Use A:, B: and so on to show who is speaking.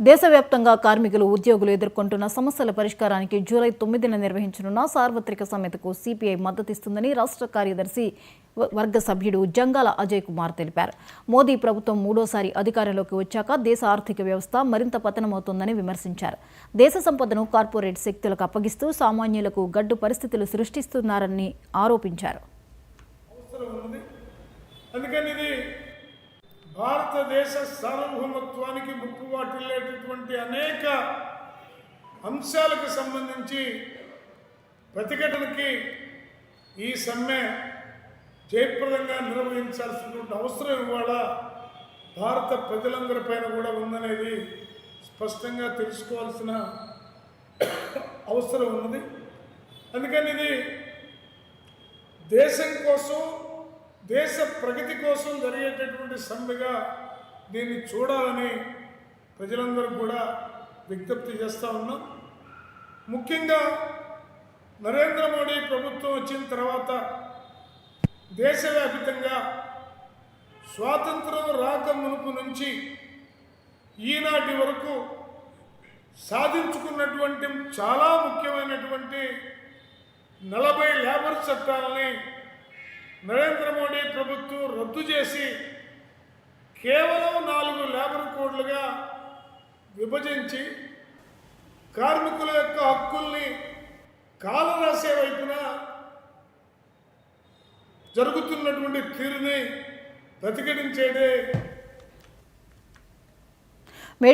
A: దేశవ్యాప్తంగా కార్మికులు, ఉద్యోగులు ఎదుర్కొంటున్న సమస్యల పరిష్కారానికి జూలై 9న నిర్వహించనున్న సార్వత్రిక సమ్మెకు సిపిఐ మద్దతిస్తుందని రాష్ట్ర కార్యదర్శి వర్గ సభ్యుడు జంగాల అజయ్ కుమార్ తెలిపారు. మోదీ ప్రభుత్వం మూడోసారి అధికారంలోకి వచ్చాక దేశ ఆర్థిక వ్యవస్థ మరింత పతనమవుతోందని విమర్శించారు. దేశ సంపదను కార్పొరేట్ శక్తులకు అప్పగిస్తూ సామాన్యులకు గడ్డు పరిస్థితులు సృష్టిస్తున్నారని ఆరోపించారు.
B: భారతదేశ సార్వభౌమత్వానికి ముప్పు వాటిల్లేటటువంటి అనేక అంశాలకు సంబంధించి ప్రతిఘటనకి ఈ సమ్మె జయప్రదంగా నిర్వహించాల్సినటువంటి అవసరం ఇవాళ భారత ప్రజలందరిపైన కూడా ఉందనేది స్పష్టంగా తెలుసుకోవాల్సిన అవసరం ఉన్నది. అందుకని ఇది దేశం కోసం, దేశ ప్రగతి కోసం జరిగేటటువంటి సమ్మెగా దీన్ని చూడాలని ప్రజలందరూ కూడా విజ్ఞప్తి చేస్తూ ఉన్నాం. ముఖ్యంగా నరేంద్ర మోడీ ప్రభుత్వం వచ్చిన తర్వాత దేశవ్యాప్తంగా స్వాతంత్రం రాక మునుపు నుంచి ఈనాటి వరకు సాధించుకున్నటువంటి చాలా ముఖ్యమైనటువంటి 40 లేబర్ చట్టాలని నరేంద్ర మోడీ ప్రభుత్వం రద్దు చేసి కేవలం 4 లేబర్ కోడ్లుగా విభజించి కార్మికుల యొక్క హక్కుల్ని కాలరాసే వైపున జరుగుతున్నటువంటి తీరుని ప్రతిఘటించేదే